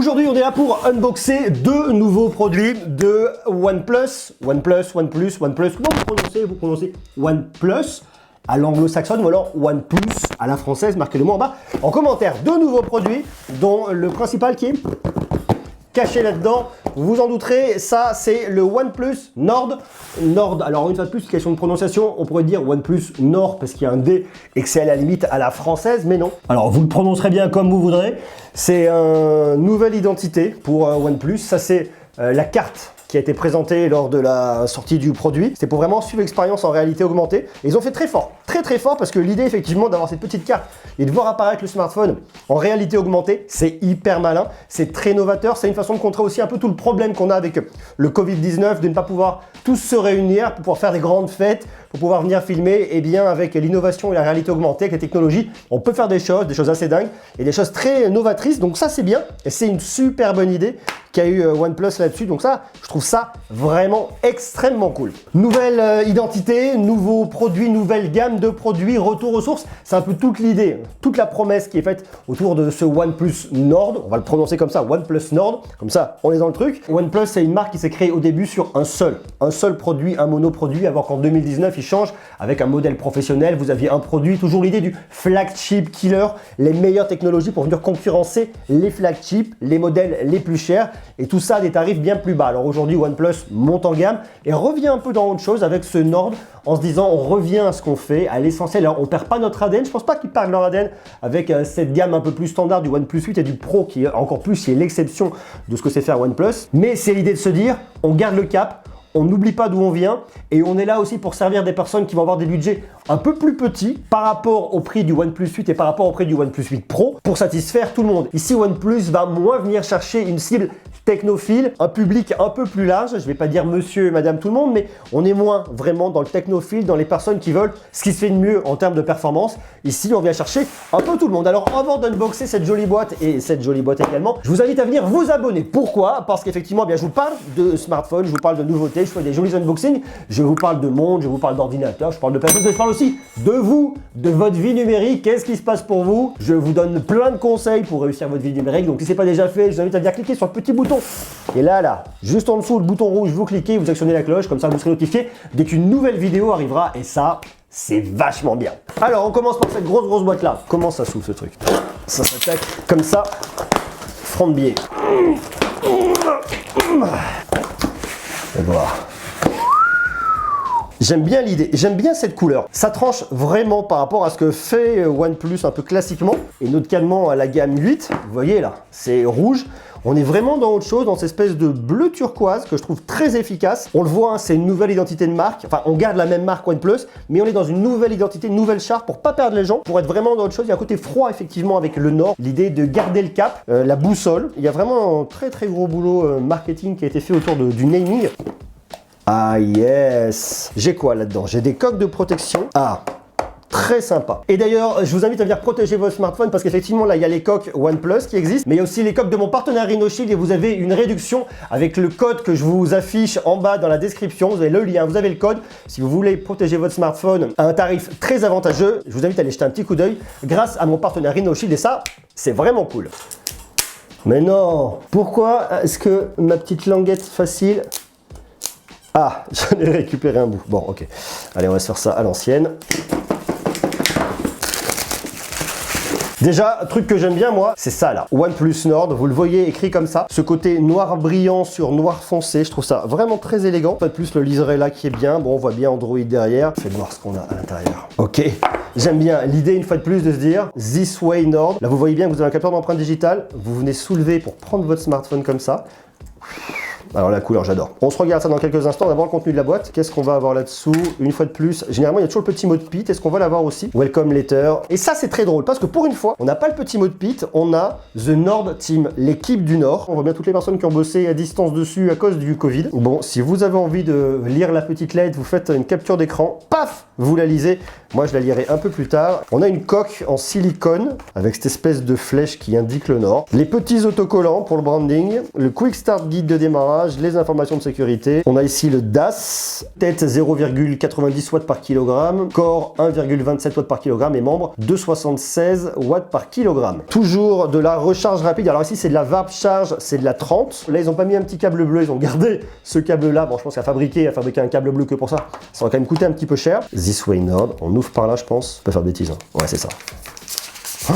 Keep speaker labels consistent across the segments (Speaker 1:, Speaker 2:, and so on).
Speaker 1: Aujourd'hui, on est là pour unboxer deux nouveaux produits de OnePlus. OnePlus, comment vous prononcez OnePlus à l'anglo-saxonne ou alors OnePlus à la française, marquez-le moi en bas en commentaire. Deux nouveaux produits dont le principal qui est caché là-dedans, vous en douterez, ça c'est le OnePlus Nord. Alors une fois de plus, question de prononciation, on pourrait dire OnePlus Nord parce qu'il y a un D et que c'est à la limite à la française, mais non. Alors vous le prononcerez bien comme vous voudrez. C'est une nouvelle identité pour OnePlus. Ça c'est la carte qui a été présentée lors de la sortie du produit. C'était pour vraiment suivre l'expérience en réalité augmentée. Et ils ont fait très fort parce que l'idée effectivement d'avoir cette petite carte et de voir apparaître le smartphone en réalité augmentée, c'est hyper malin, c'est très novateur, c'est une façon de contrer aussi un peu tout le problème qu'on a avec le Covid-19, de ne pas pouvoir tous se réunir pour pouvoir faire des grandes fêtes, pour pouvoir venir filmer. Et bien avec l'innovation et la réalité augmentée, avec les technologies, on peut faire des choses assez dingues et des choses très novatrices. Donc ça c'est bien et c'est une super bonne idée qu'a eu OnePlus là-dessus. Donc ça, je trouve ça vraiment extrêmement cool. Nouvelle identité, nouveaux produits, nouvelle gamme de produits, retour aux sources. C'est un peu toute l'idée, toute la promesse qui est faite autour de ce OnePlus Nord. On va le prononcer comme ça, OnePlus Nord. Comme ça, on est dans le truc. OnePlus, c'est une marque qui s'est créée au début sur un seul produit, un monoproduit, alors qu'en 2019, il change avec un modèle professionnel. Vous aviez un produit, toujours l'idée du flagship killer, les meilleures technologies pour venir concurrencer les flagships, les modèles les plus chers. Et tout ça à des tarifs bien plus bas. Alors aujourd'hui, OnePlus monte en gamme et revient un peu dans autre chose avec ce Nord en se disant on revient à ce qu'on fait, à l'essentiel. Alors on perd pas notre ADN, je pense pas qu'ils perdent leur ADN avec cette gamme un peu plus standard du OnePlus 8 et du Pro qui est encore plus, qui est l'exception de ce que c'est faire OnePlus. Mais c'est l'idée de se dire on garde le cap, on n'oublie pas d'où on vient et on est là aussi pour servir des personnes qui vont avoir des budgets un peu plus petits par rapport au prix du OnePlus 8 et par rapport au prix du OnePlus 8 Pro pour satisfaire tout le monde. Ici, OnePlus va moins venir chercher une cible technophile, un public un peu plus large. Je vais pas dire monsieur et madame tout le monde, mais on est moins vraiment dans le technophile, dans les personnes qui veulent ce qui se fait de mieux en termes de performance. Ici, on vient chercher un peu tout le monde. Alors avant d'unboxer cette jolie boîte et cette jolie boîte également, je vous invite à venir vous abonner. Pourquoi? Parce qu'effectivement, bien, je vous parle de smartphone, je vous parle de nouveautés, je fais des jolis unboxings, je vous parle de monde, je vous parle d'ordinateur, je parle de personnes, je parle aussi de vous, de votre vie numérique, qu'est-ce qui se passe pour vous. Je vous donne plein de conseils pour réussir votre vie numérique. Donc si c'est pas déjà fait, je vous invite à venir cliquer sur le petit bouton. Et là, juste en dessous, le bouton rouge, vous cliquez, vous actionnez la cloche, comme ça vous serez notifié dès qu'une nouvelle vidéo arrivera et ça, c'est vachement bien. Alors, on commence par cette grosse boîte là. Comment ça s'ouvre ce truc? Ça s'attaque comme ça, front de biais. On va voir. J'aime bien l'idée, j'aime bien cette couleur. Ça tranche vraiment par rapport à ce que fait OnePlus un peu classiquement. Et notamment à la gamme 8, vous voyez là, c'est rouge. On est vraiment dans autre chose, dans cette espèce de bleu turquoise que je trouve très efficace. On le voit, hein, c'est une nouvelle identité de marque. Enfin, on garde la même marque OnePlus, mais on est dans une nouvelle identité, une nouvelle charte pour pas perdre les gens, pour être vraiment dans autre chose. Il y a un côté froid effectivement avec le Nord, l'idée de garder le cap, la boussole. Il y a vraiment un très gros boulot marketing qui a été fait autour du naming. Ah yes! J'ai quoi là-dedans? J'ai des coques de protection. Ah! Très sympa. Et d'ailleurs, je vous invite à venir protéger votre smartphone parce qu'effectivement, là, il y a les coques OnePlus qui existent, mais il y a aussi les coques de mon partenaire RhinoShield et vous avez une réduction avec le code que je vous affiche en bas dans la description. Vous avez le lien, vous avez le code. Si vous voulez protéger votre smartphone à un tarif très avantageux, je vous invite à aller jeter un petit coup d'œil grâce à mon partenaire RhinoShield et ça, c'est vraiment cool. Mais non! Pourquoi est-ce que ma petite languette facile... Ah, j'en ai récupéré un bout. Bon, ok. Allez, on va se faire ça à l'ancienne. Déjà, truc que j'aime bien moi, c'est ça là. OnePlus Nord, vous le voyez écrit comme ça. Ce côté noir brillant sur noir foncé, je trouve ça vraiment très élégant. En plus, le liseré là qui est bien. Bon, on voit bien Android derrière. Faites voir ce qu'on a à l'intérieur. Ok. J'aime bien l'idée une fois de plus de se dire This Way Nord. Là, vous voyez bien que vous avez un capteur d'empreinte digitale. Vous venez soulever pour prendre votre smartphone comme ça. Alors la couleur, j'adore. On se regarde ça dans quelques instants. D'abord le contenu de la boîte. Qu'est-ce qu'on va avoir là-dessous? Une fois de plus, généralement il y a toujours le petit mot de PIT. Est-ce qu'on va l'avoir aussi? Welcome letter. Et ça c'est très drôle parce que pour une fois, on n'a pas le petit mot de PIT, on a The Nord Team, l'équipe du Nord. On voit bien toutes les personnes qui ont bossé à distance dessus à cause du Covid. Bon, si vous avez envie de lire la petite lettre, vous faites une capture d'écran. Paf! vous la lisez. Moi, je la lirai un peu plus tard. On a une coque en silicone avec cette espèce de flèche qui indique le nord. Les petits autocollants pour le branding. Le Quick Start Guide de démarrage, les informations de sécurité. On a ici le DAS, tête 0,90 watts par kilogramme, corps 1,27 watts par kilogramme et membre 2,76 watts par kilogramme. Toujours de la recharge rapide. Alors ici, c'est de la Warp Charge, c'est de la 30. Là, ils n'ont pas mis un petit câble bleu, ils ont gardé ce câble-là. Bon, je pense qu'à fabriquer un câble bleu que pour ça, ça va quand même coûter un petit peu cher. This Way Nord, on ouvre par là, je pense. Je peux faire de bêtises, hein. Ouais, c'est ça. Oh,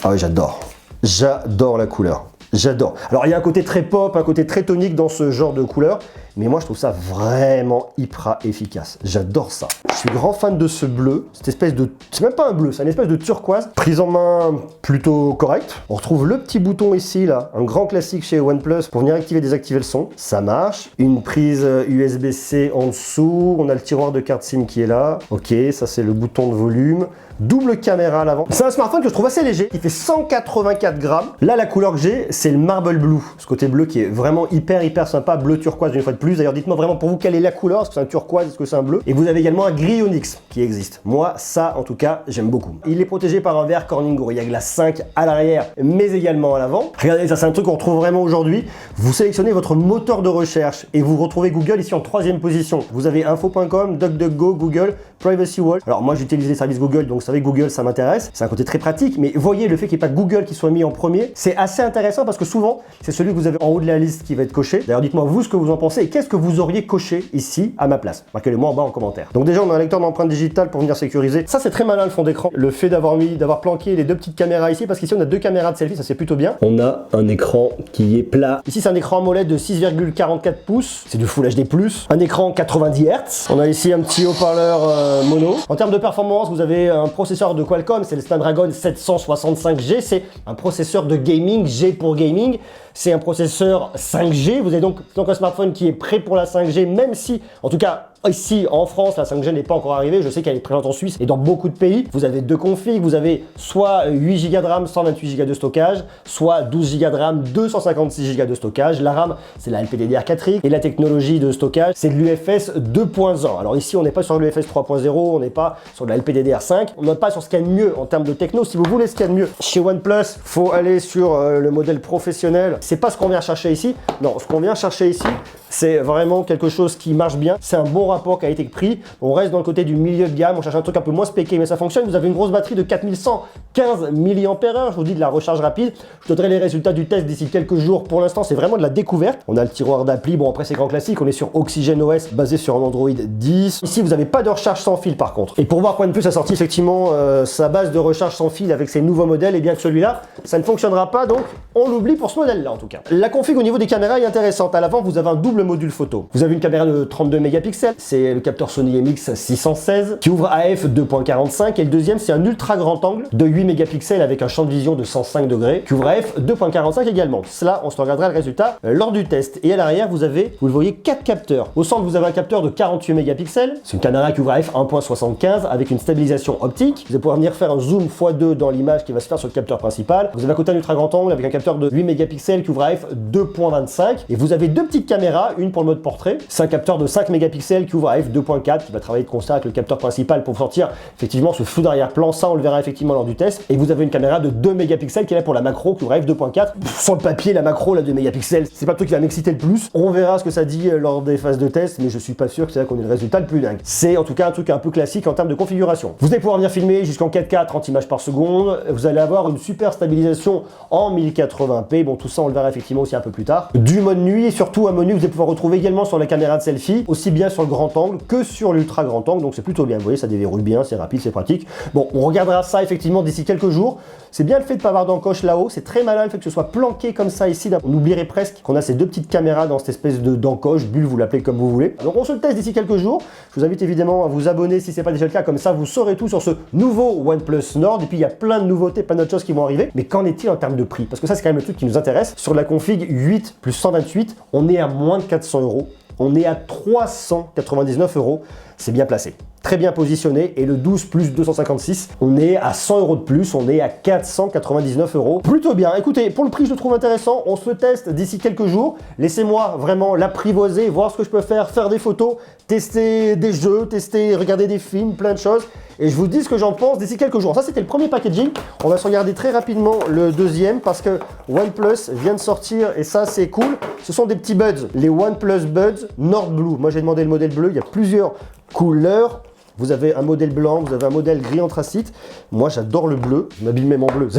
Speaker 1: ah oui, j'adore. J'adore la couleur. J'adore. Alors, il y a un côté très pop, un côté très tonique dans ce genre de couleur. Mais moi, je trouve ça vraiment hyper efficace. J'adore ça. Je suis grand fan de ce bleu. Cette espèce de... C'est même pas un bleu, c'est une espèce de turquoise. Prise en main plutôt correcte. On retrouve le petit bouton ici, là. Un grand classique chez OnePlus pour venir activer et désactiver le son. Ça marche. Une prise USB-C en dessous. On a le tiroir de carte SIM qui est là. Ok, ça c'est le bouton de volume. Double caméra à l'avant. C'est un smartphone que je trouve assez léger. Il fait 184 grammes. Là, la couleur que j'ai, c'est le Marble Blue. Ce côté bleu qui est vraiment hyper sympa. Bleu turquoise une fois de plus. D'ailleurs, dites-moi vraiment pour vous quelle est la couleur. Est-ce que c'est un turquoise? Est-ce que c'est un bleu? Et vous avez également un gris Onyx qui existe. Moi, ça, en tout cas, j'aime beaucoup. Il est protégé par un verre Corning Gorilla Glass 5 à l'arrière, mais également à l'avant. Regardez, ça, c'est un truc qu'on retrouve vraiment aujourd'hui. Vous sélectionnez votre moteur de recherche et vous retrouvez Google ici en 3e position. Vous avez info.com, DuckDuckGo, Google, Privacy Wall. Alors, moi, j'utilise les services Google, donc vous savez, Google, ça m'intéresse. C'est un côté très pratique, mais voyez le fait qu'il n'y ait pas Google qui soit mis en premier, c'est assez intéressant parce que souvent, c'est celui que vous avez en haut de la liste qui va être coché. D'ailleurs, dites-moi vous ce que vous en pensez et qu'est-ce que vous auriez coché ici à ma place. Marquez-le moi en bas en commentaire. Donc déjà, on a un lecteur d'empreintes digitales pour venir sécuriser. Ça, c'est très malin le fond d'écran. Le fait d'avoir planqué les deux petites caméras ici, parce qu'ici, on a deux caméras de selfie, ça c'est plutôt bien. On a un écran qui est plat. Ici, c'est un écran AMOLED de 6,44 pouces. C'est du Full HD+. Un écran 90 Hz. On a ici un petit haut-parleur mono. En termes de performance, vous avez un processeur de Qualcomm, c'est le Snapdragon 765G, c'est un processeur de gaming, G pour gaming, c'est un processeur 5G, vous avez donc un smartphone qui est prêt pour la 5G, même si, en tout cas, ici en France, la 5G n'est pas encore arrivée, je sais qu'elle est présente en Suisse et dans beaucoup de pays. Vous avez deux configs, vous avez soit 8 Go de RAM, 128 Go de stockage, soit 12 Go de RAM, 256 Go de stockage. La RAM, c'est la LPDDR4X et la technologie de stockage, c'est de l'UFS 2.1. Alors ici, on n'est pas sur l'UFS 3.0, on n'est pas sur de la LPDDR5, on n'est pas sur ce qu'il y a de mieux en termes de techno. Si vous voulez ce qu'il y a de mieux chez OnePlus, faut aller sur le modèle professionnel. C'est pas ce qu'on vient chercher ici. Non, ce qu'on vient chercher ici, c'est vraiment quelque chose qui marche bien. C'est un bon rapport qualité-prix. On reste dans le côté du milieu de gamme. On cherche un truc un peu moins spéqué, mais ça fonctionne. Vous avez une grosse batterie de 4115 mAh. Je vous dis de la recharge rapide. Je donnerai les résultats du test d'ici quelques jours. Pour l'instant, c'est vraiment de la découverte. On a le tiroir d'appli. Bon, après, c'est grand classique. On est sur OxygenOS basé sur un Android 10. Ici, vous n'avez pas de recharge sans fil par contre. Et pour voir qu'OnePlus a sorti effectivement sa base de recharge sans fil avec ses nouveaux modèles, et bien que celui-là, ça ne fonctionnera pas. Donc, on l'oublie pour ce modèle-là en tout cas. La config au niveau des caméras est intéressante. À l'avant, vous avez un double module photo. Vous avez une caméra de 32 mégapixels, c'est le capteur Sony MX616 qui ouvre à f 2.45 et le deuxième c'est un ultra grand angle de 8 mégapixels avec un champ de vision de 105 degrés qui ouvre à f 2.45 également. Cela, on se regardera le résultat lors du test. Et à l'arrière, vous avez, vous le voyez, 4 capteurs. Au centre, vous avez un capteur de 48 mégapixels. C'est une caméra qui ouvre à f 1.75 avec une stabilisation optique. Vous allez pouvoir venir faire un zoom x2 dans l'image qui va se faire sur le capteur principal. Vous avez à côté un ultra grand angle avec un capteur de 8 mégapixels qui ouvre à f 2.25 et vous avez deux petites caméras, une pour le mode portrait, c'est un capteur de 5 mégapixels qui ouvre à f2.4 qui va travailler de concert avec le capteur principal pour sortir effectivement ce flou d'arrière-plan. Ça, on le verra effectivement lors du test. Et vous avez une caméra de 2 mégapixels qui est là pour la macro qui ouvre à f2.4. Sur le papier, la macro, la 2 mégapixels, c'est pas le truc qui va m'exciter le plus. On verra ce que ça dit lors des phases de test, mais je suis pas sûr que c'est là qu'on ait le résultat le plus dingue. C'est en tout cas un truc un peu classique en termes de configuration. Vous allez pouvoir venir filmer jusqu'en 4K 30 images par seconde. Vous allez avoir une super stabilisation en 1080p. Bon, tout ça, on le verra effectivement aussi un peu plus tard. Du mode nuit et surtout un menu que vous allez pouvoir retrouver également sur la caméra de selfie, aussi bien sur le grand angle que sur l'ultra grand angle, donc c'est plutôt bien. Vous voyez, ça déverrouille bien, c'est rapide, c'est pratique. Bon, on regardera ça effectivement d'ici quelques jours. C'est bien le fait de ne pas avoir d'encoche là-haut, c'est très malin le fait que ce soit planqué comme ça ici. On oublierait presque qu'on a ces deux petites caméras dans cette espèce d'encoche, bulle, vous l'appelez comme vous voulez. Donc on se le teste d'ici quelques jours. Je vous invite évidemment à vous abonner si ce n'est pas déjà le cas, comme ça vous saurez tout sur ce nouveau OnePlus Nord. Et puis il y a plein de nouveautés, plein d'autres choses qui vont arriver. Mais qu'en est-il en termes de prix? Parce que ça c'est quand même le truc qui nous intéresse. Sur la config 8 plus 128, on est à moins de 400 €. on est à 399 €. C'est bien placé. Très bien positionné. Et le 12 plus 256, on est à 100 € de plus. On est à 499 €. Plutôt bien. Écoutez, pour le prix, je le trouve intéressant. On se le teste d'ici quelques jours. Laissez-moi vraiment l'apprivoiser, voir ce que je peux faire des photos, tester des jeux, regarder des films, plein de choses. Et je vous dis ce que j'en pense d'ici quelques jours. Ça, c'était le premier packaging. On va se regarder très rapidement le deuxième parce que OnePlus vient de sortir et ça, c'est cool. Ce sont des petits buds, les OnePlus Buds Nord Blue. Moi, j'ai demandé le modèle bleu. Il y a plusieurs couleurs. Vous avez un modèle blanc, vous avez un modèle gris anthracite. Moi, j'adore le bleu. Je m'habille même en bleu.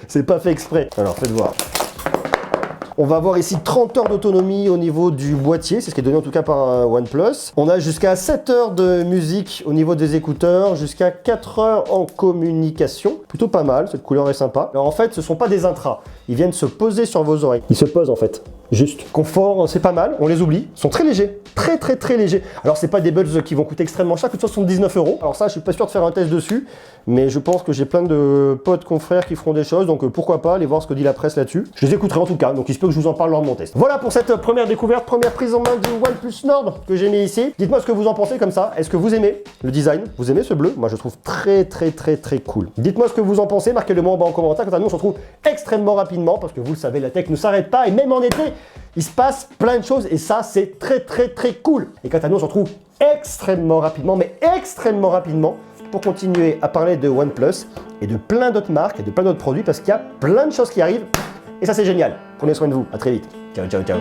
Speaker 1: C'est pas fait exprès. Alors, faites voir. On va avoir ici 30 heures d'autonomie au niveau du boîtier, c'est ce qui est donné en tout cas par OnePlus. On a jusqu'à 7 heures de musique au niveau des écouteurs, jusqu'à 4 heures en communication. Plutôt pas mal, cette couleur est sympa. Alors en fait, ce ne sont pas des intras, ils viennent se poser sur vos oreilles. Ils se posent en fait, juste. Confort, c'est pas mal, on les oublie. Ils sont très légers, très légers. Alors c'est pas des buds qui vont coûter extrêmement cher, coûtent 79 €. Alors ça, je suis pas sûr de faire un test dessus, mais je pense que j'ai plein de potes, confrères qui feront des choses, donc pourquoi pas aller voir ce que dit la presse là-dessus. Je les écouterai en tout cas, donc il se peut que je vous en parle lors de mon test. Voilà pour cette première découverte, première prise en main du OnePlus Nord que j'ai mis ici. Dites-moi ce que vous en pensez comme ça. Est-ce que vous aimez le design? Vous aimez ce bleu? Moi, je le trouve très cool. Dites-moi ce que vous en pensez, marquez-le moi en bas en commentaire. Quant à nous, on se retrouve extrêmement rapidement parce que vous le savez, la tech ne s'arrête pas et même en été, il se passe plein de choses et ça, c'est très cool. Et quant à nous, on se retrouve extrêmement rapidement, mais extrêmement rapidement pour continuer à parler de OnePlus et de plein d'autres marques et de plein d'autres produits parce qu'il y a plein de choses qui arrivent et ça, c'est génial. Prenez soin de vous. À très vite. Ciao.